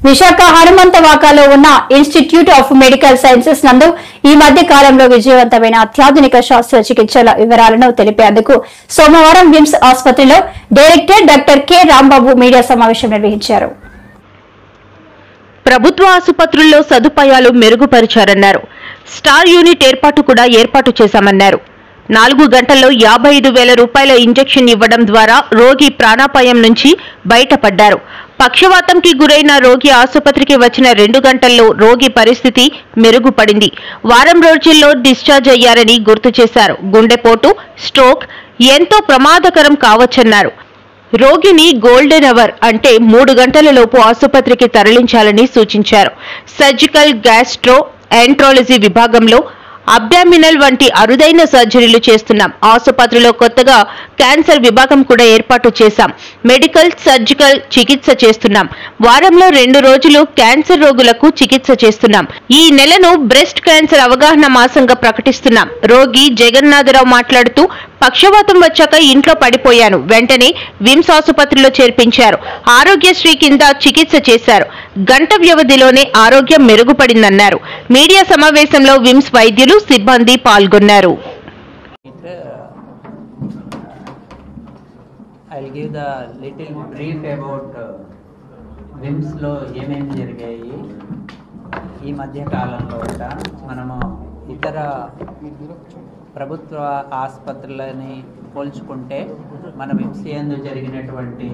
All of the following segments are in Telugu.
విశాఖ హనుమంతవాకలో ఉన్న ఇన్స్టిట్యూట్ ఆఫ్ మెడికల్ సైన్సెస్ నందు ఈ మధ్య కాలంలో విజయవంతమైన అత్యాధునిక శస్త్రచికిత్సల వివరాలను తెలిపేందుకు సోమవారం విమ్స్ ఆసుపత్రిలో director doctor K Rambabu media సమావేశం నిర్వహించారు. ప్రభుత్వ ఆసుపత్రుల్లో సదుపాయాలు మెరుగుపరిచారన్నారు. స్టార్ యూనిట్ ఏర్పాటు చేశామన్నారు. 4 గంటల్లో 55,000 రూపాయల ఇంజెక్షన్ ఇవ్వడం ద్వారా రోగి ప్రాణాపాయం నుంచి బయటపడ్డారు. పక్షవాతంకి గురైన రోగి ఆసుపత్రికి వచ్చిన 2 గంటల్లో రోగి పరిస్థితి మెరుగుపడింది. వారం రోజుల్లో డిశ్చార్జ్ అయ్యారని గుర్తు చేశారు. గుండెపోటు, స్ట్రోక్ ఎంతో ప్రమాదకరం కావచ్చన్నారు. రోగిని గోల్డెన్ అవర్ అంటే 3 గంటలలోపు ఆసుపత్రికి తరలించాలని సూచించారు. సర్జికల్, గ్యాస్ట్రో ఎంట్రాలజీ విభాగంలో అబ్డామినల్ వంటి అరుదైన సర్జరీలు చేస్తున్నాం. ఆసుపత్రిలో కొత్తగా క్యాన్సర్ విభాగం కూడా ఏర్పాటు చేశాం. మెడికల్, సర్జికల్ చికిత్స చేస్తున్నాం. వారంలో 2 రోజులు క్యాన్సర్ రోగులకు చికిత్స చేస్తున్నాం. ఈ నెలను బ్రెస్ట్ క్యాన్సర్ అవగాహన మాసంగా ప్రకటిస్తున్నాం. రోగి జగన్నాథరావు మాట్లాడుతూ, పక్షవాతం వచ్చాక ఇంట్లో పడిపోయాను. వెంటనే విమ్స్ ఆసుపత్రిలో చేర్పించారు. ఆరోగ్యశ్రీ కింద చికిత్స చేశారు. గంట వ్యవధిలోనే ఆరోగ్యం మెరుగుపడిందన్నారు. మీడియా సమావేశంలో విమ్స్ వైద్యులు, సిబ్బంది పాల్గొన్నారు. I'll give the little brief about VIMS లో ఏమేమి జరిగాయి ఈ మధ్య కాలంలో. మనము ఇతర ప్రభుత్వ ఆసుపత్రులని పోల్చుకుంటే మన విమ్స్ యందు జరిగినటువంటి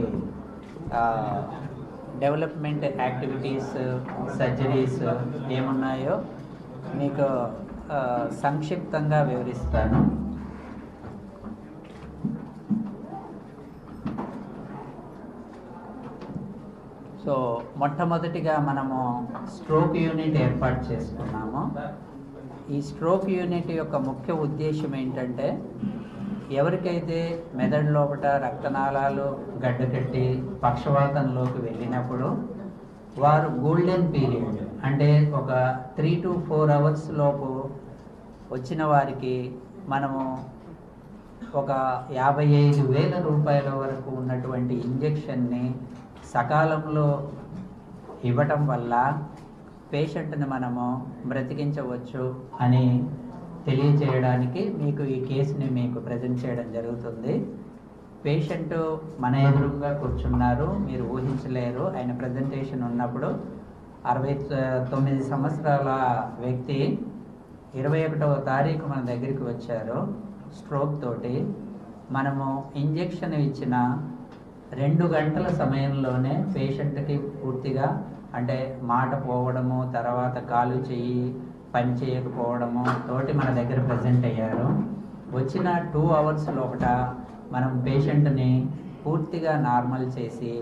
డెవలప్మెంట్ యాక్టివిటీస్, సర్జరీస్ ఏమున్నాయో మీకు సంక్షిప్తంగా వివరిస్తాను. సో మొట్టమొదటిగా మనము స్ట్రోక్ యూనిట్ ఏర్పాటు చేసుకున్నాము. ఈ స్ట్రోక్ యూనిట్ యొక్క ముఖ్య ఉద్దేశం ఏంటంటే, ఎవరికైతే మెదడు లోపల రక్తనాళాలు గడ్డకట్టి పక్షవాతంలోకి వెళ్ళినప్పుడు వారు గోల్డెన్ పీరియడ్ అంటే ఒక 3 to 4 అవర్స్ లోపు వచ్చిన వారికి మనము ఒక 55,000 రూపాయల వరకు ఉన్నటువంటి ఇంజెక్షన్ని సకాలంలో ఇవ్వటం వల్ల పేషెంట్ని మనము బ్రతికించవచ్చు అని తెలియచేయడానికి మీకు ఈ కేసుని మీకు ప్రజెంట్ చేయడం జరుగుతుంది. పేషెంట్ మన ఎదురుగా కూర్చున్నారు, మీరు ఊహించలేరు. ఆయన ప్రజెంటేషన్ ఉన్నప్పుడు 69 సంవత్సరాల వ్యక్తి 21వ తారీఖు మన దగ్గరికి వచ్చారు. స్ట్రోక్ తోటి మనము ఇంజెక్షన్ ఇచ్చిన 2 గంటల సమయంలోనే పేషెంట్కి పూర్తిగా అంటే మాట పోవడము, తర్వాత కాలు చెయ్యి పని చేయకపోవడము తోటి మన దగ్గర ప్రజెంట్ అయ్యారు. వచ్చిన 2 అవర్స్ లోపల మనం పేషెంట్ని పూర్తిగా నార్మల్ చేసి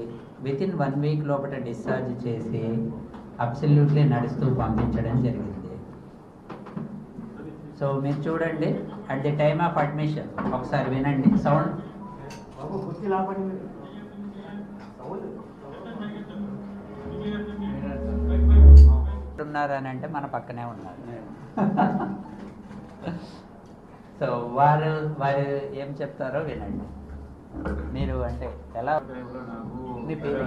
వితిన్ 1 వీక్ లోపల డిశ్చార్జ్ చేసి అబ్సల్యూట్లీ నడుస్తూ పంపించడం జరిగింది. సో మీరు చూడండి, at the time of admission ఒకసారి వినండి సౌండ్. ఉన్నారని అంటే మన పక్కనే ఉన్నారు. సో వారు ఏం చెప్తారో వినండి. మీరు అంటే ఎలా మీ పేరు?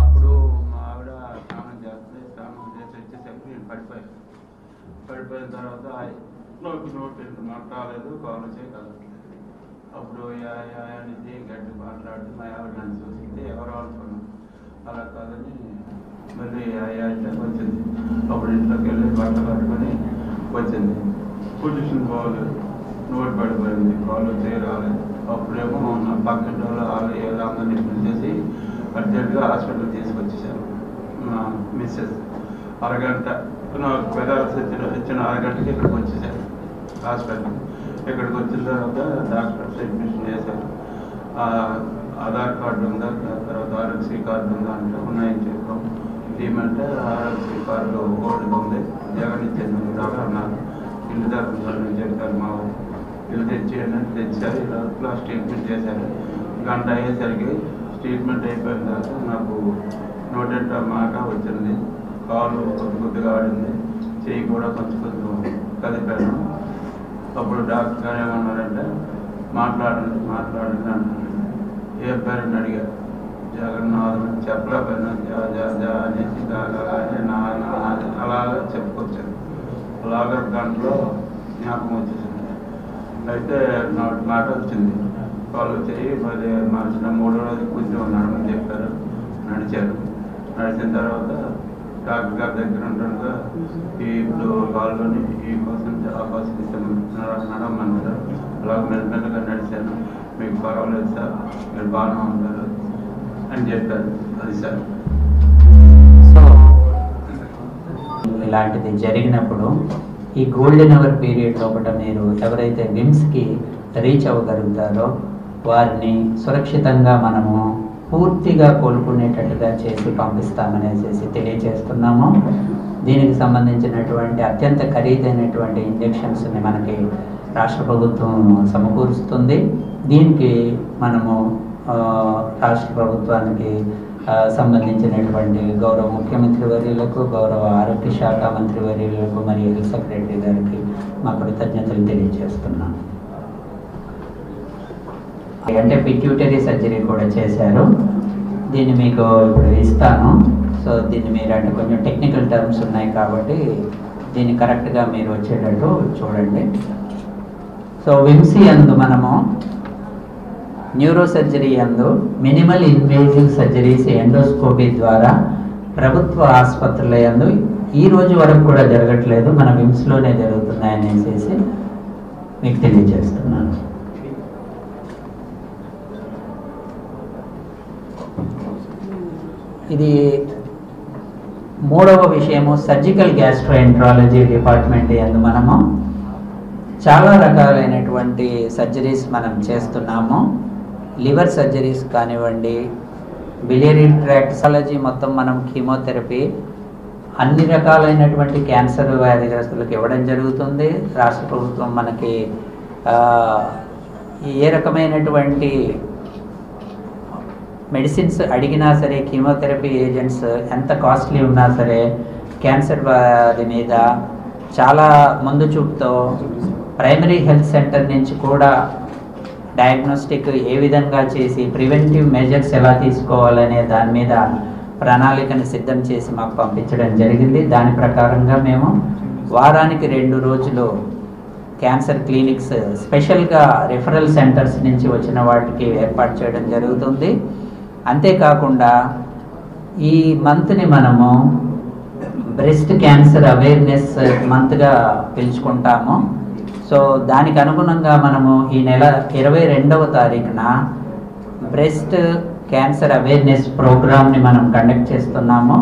అప్పుడు మా ఆవిడ స్నానం చేసి వచ్చేసరికి నేను పడిపోయిన తర్వాత నోటి మాట్లాడలేదు, కాలు చేయగలదు. అప్పుడు అనేది గడ్డి మాట్లాడుతూ మా ఆవిడ నన్ను చూసింది, ఎవరు అనుకున్నాను. అలా కాదని మళ్ళీ అంటే వచ్చింది. అప్పుడు ఇంట్లోకి వెళ్ళి బట్టలు కట్టుకొని వచ్చింది. పొజిషన్ బాగోలేదు, నోటి పడిపోయింది, కాళ్ళు చేయరాలేదు. అప్పుడేమో నా పక్కన వాళ్ళు అందరినీ పిలిచేసి అర్జెంటుగా హాస్పిటల్ తీసుకొచ్చేసారు. మా మిస్సెస్ అరగంట నాకు పెదాల్సి ఇచ్చిన అరగంటకి ఇక్కడికి వచ్చేసారు హాస్పిటల్. ఇక్కడికి వచ్చిన తర్వాత డాక్టర్స్ అడ్మిషన్ చేశారు. ఆధార్ కార్డు ఉందా, తర్వాత ఆరోగ్యశ్రీ కార్డు ఉందా అంటే ఉన్నాయని చెప్పాం. ఏమంటే ఆరోగ్యశ్రీ కార్డు ఓల్డ్ ఉంది, జగన్ ఇచ్చేది దాకా అన్నారు. ఇల్లు తరపున చెప్పారు, మా ఇల్లు తెచ్చేయండి అంటే తెచ్చారు. ఇలా ట్రీట్మెంట్ చేశారు. గంట అయ్యేసరికి ట్రీట్మెంట్ అయిపోయిన తర్వాత నాకు నోటెంట మాట వచ్చింది, కాలు కొద్దిగా ఆడింది, చెయ్యి కూడా కొంచెం కదిపాను. అప్పుడు డాక్టర్ గారు ఏమన్నారంటే మాట్లాడండి అంటున్నారు. ఏ పేరెంట్ అడిగారు, జగన్నాథం చెప్పలేకపోయినా అనేసి అలాగా చెప్పుకొచ్చాను. అలాగా దాంట్లో జ్ఞాపకం వచ్చేసింది. అయితే నాకు మాట వచ్చింది, కాళ్ళు చేయి మరి మనిషిన 3వ రోజు కొంచెం నడమని చెప్పారు. నడిచిన తర్వాత డాక్టర్ గారి దగ్గర ఉంటుండగా ఇప్పుడు కాళ్ళని ఈ కోసం ఆ కోసం నడమన్నారు. అలాగ మెల్లమెల్లగా నడిచాను. మీకు పర్వాలేదు సార్, మీరు బాగానే ఉంటారు అని చెప్పారు. అది సార్. సో ఇలాంటిది జరిగినప్పుడు ఈ గోల్డెన్ అవర్ పీరియడ్ లోపల మీరు ఎవరైతే విమ్స్కి రీచ్ అవ్వగలుగుతారో వారిని సురక్షితంగా మనము పూర్తిగా కోలుకునేటట్టుగా చేసి పంపిస్తామనేసి తెలియజేస్తున్నాము. దీనికి సంబంధించినటువంటి అత్యంత ఖరీదైనటువంటి ఇంజెక్షన్స్ని మనకి రాష్ట్ర ప్రభుత్వం సమకూరుస్తుంది. దీనికి మనము రాష్ట్ర ప్రభుత్వానికి సంబంధించినటువంటి గౌరవ ముఖ్యమంత్రి వర్యులకు, గౌరవ ఆరోగ్య శాఖ మంత్రి వర్యులకు మరియు హెల్త్ సెక్రటరీ గారికి మా కృతజ్ఞతలు తెలియజేస్తున్నాను. అంటే పిట్యూటరీ సర్జరీ కూడా చేశారు. దీన్ని మీకు ఇప్పుడు ఇస్తాను. సో దీన్ని మీరు అంటే కొంచెం టెక్నికల్ టర్మ్స్ ఉన్నాయి కాబట్టి దీన్ని కరెక్ట్గా మీరు వచ్చేటట్టు చూడండి. సో విమ్సీ అందు మనము న్యూరో సర్జరీ అందు మినిమల్ ఇన్వేజివ్ సర్జరీస్ ఎండోస్కోపీ ద్వారా ప్రభుత్వ ఆసుపత్రుల యందు ఈ రోజు వరకు కూడా జరగట్లేదు, మన విమ్స్లోనే జరుగుతున్నాయనేసి మీకు తెలియజేస్తున్నాను. ఇది 3వ విషయము. సర్జికల్ గ్యాస్ట్రోఎంట్రాలజీ డిపార్ట్మెంట్ యందు మనము చాలా రకాలైనటువంటి సర్జరీస్ మనం చేస్తున్నాము. లివర్ సర్జరీస్ కానివ్వండి, బిలియరీ ట్రాక్ట్ సర్జరీ, మొత్తం మనం కీమోథెరపీ అన్ని రకాలైనటువంటి క్యాన్సర్ వ్యాధిగ్రస్తులకు ఇవ్వడం జరుగుతుంది. రాష్ట్ర ప్రభుత్వం మనకి ఏ రకమైనటువంటి మెడిసిన్స్ అడిగినా సరే, కీమోథెరపీ ఏజెంట్స్ ఎంత కాస్ట్లీ ఉన్నా సరే క్యాన్సర్ వ్యాధి మీద చాలా ముందు చూపుతో ప్రైమరీ హెల్త్ సెంటర్ నుంచి కూడా డయాగ్నోస్టిక్ ఏ విధంగా చేసి ప్రివెంటివ్ మెజర్స్ ఎలా తీసుకోవాలనే దాని మీద ప్రణాళికను సిద్ధం చేసి మాకు పంపించడం జరిగింది. దాని ప్రకారంగా మేము వారానికి 2 రోజులు క్యాన్సర్ క్లినిక్స్ స్పెషల్గా రిఫరల్ సెంటర్స్ నుంచి వచ్చిన వాటికి ఏర్పాటు చేయడం జరుగుతుంది. అంతేకాకుండా ఈ మంత్ని మనము బ్రెస్ట్ క్యాన్సర్ అవేర్నెస్ మంత్గా పిలుచుకుంటాము. సో దానికి అనుగుణంగా మనము ఈ నెల 22వ తారీఖున బ్రెస్ట్ క్యాన్సర్ అవేర్నెస్ ప్రోగ్రామ్ని మనం కండక్ట్ చేస్తున్నాము.